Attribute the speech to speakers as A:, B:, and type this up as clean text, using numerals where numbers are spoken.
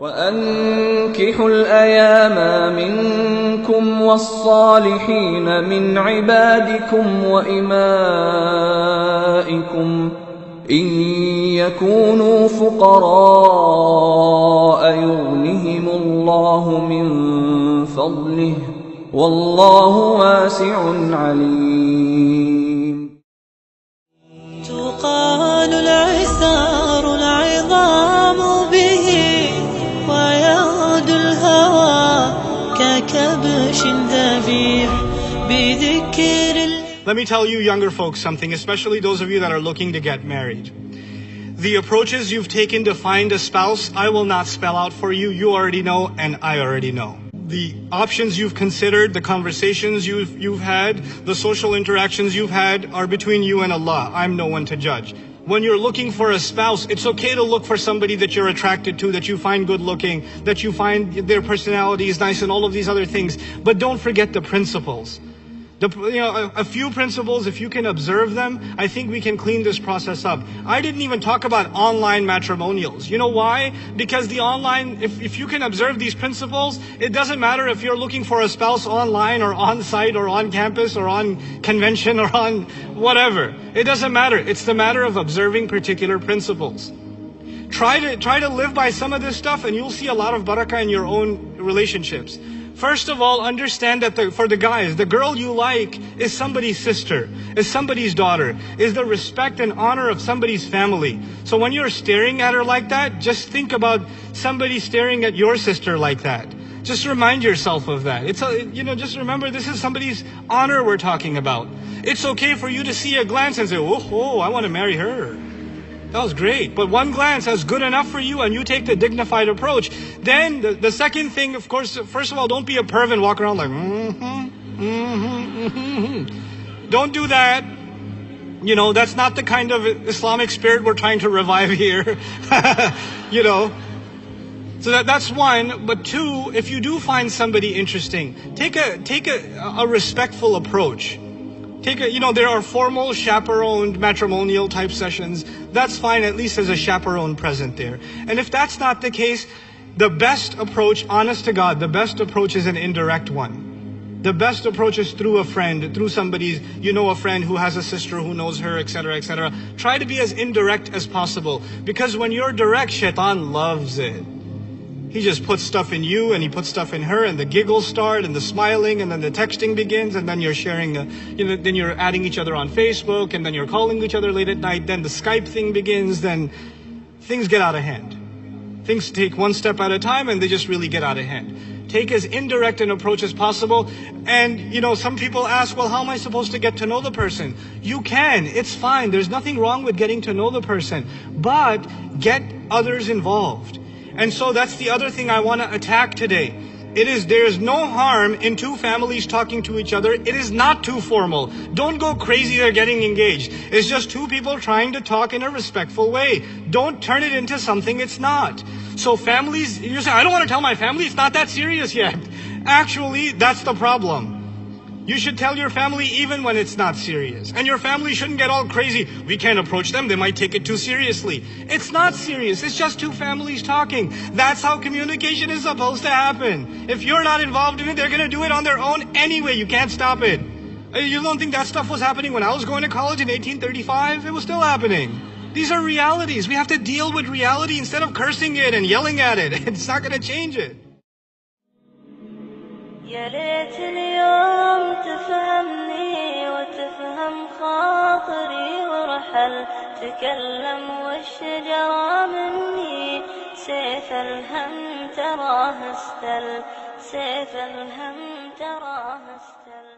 A: وأنكحوا الأيام منكم والصالحين من عبادكم وإمائكم إن يكونوا فقراء يغنهم الله من فضله والله واسع عليم.
B: تقال العثار العظام به ويغد الهوى ككبش ذبيح بذكر.
C: Let me tell you younger folks something, especially those of you that are looking to get married. The approaches you've taken to find a spouse, I will not spell out for you. You already know, and I already know. The options you've considered, the conversations you've had, the social interactions you've had are between you and Allah. I'm no one to judge. When you're looking for a spouse, it's okay to look for somebody that you're attracted to, that you find good looking, that you find their personality is nice and all of these other things. But don't forget the principles. A few principles, if you can observe them, I think we can clean this process up. I didn't even talk about online matrimonials. You know why? Because the online, if you can observe these principles, it doesn't matter if you're looking for a spouse online or on site or on campus or on convention or on whatever. It doesn't matter. It's the matter of observing particular principles. Try to live by some of this stuff and you'll see a lot of barakah in your own relationships. First of all, understand that for the guys, the girl you like is somebody's sister, is somebody's daughter, is the respect and honor of somebody's family. So when you're staring at her like that, just think about somebody staring at your sister like that. Just remind yourself of that. Just remember this is somebody's honor we're talking about. It's okay for you to see a glance and say, oh, I want to marry her. That was great. But one glance is good enough for you and you take the dignified approach. Then the second thing, of course, first of all, don't be a perv and walk around like, Don't do that. That's not the kind of Islamic spirit we're trying to revive here. So that's one. But two, if you do find somebody interesting, take a respectful approach. There are formal chaperoned matrimonial type sessions. That's fine, at least there's a chaperone present there. And if that's not the case, the best approach, honest to God, the best approach is an indirect one. The best approach is through a friend, through somebody's, a friend who has a sister who knows her, etc., etc. Try to be as indirect as possible. Because when you're direct, shaitan loves it. He just puts stuff in you and he puts stuff in her and the giggles start and the smiling and then the texting begins and then you're sharing, then you're adding each other on Facebook and then you're calling each other late at night. Then the Skype thing begins, then things get out of hand. Things take one step at a time and they just really get out of hand. Take as indirect an approach as possible. And, some people ask, well, how am I supposed to get to know the person? You can. It's fine. There's nothing wrong with getting to know the person. But get others involved. And so that's the other thing I want to attack today. There is no harm in two families talking to each other. It is not too formal. Don't go crazy they're getting engaged. It's just two people trying to talk in a respectful way. Don't turn it into something it's not. So families, you say, I don't want to tell my family, it's not that serious yet. Actually, that's the problem. You should tell your family even when it's not serious. And your family shouldn't get all crazy. We can't approach them. They might take it too seriously. It's not serious. It's just two families talking. That's how communication is supposed to happen. If you're not involved in it, they're going to do it on their own anyway. You can't stop it. You don't think that stuff was happening when I was going to college in 1835? It was still happening. These are realities. We have to deal with reality instead of cursing it and yelling at it. It's not going to change it.
B: يا ليت اليوم تفهمني وتفهم خاطري ورحل تكلم والشجرة مني سيف الهم تراه استل سيف الهم تراه استل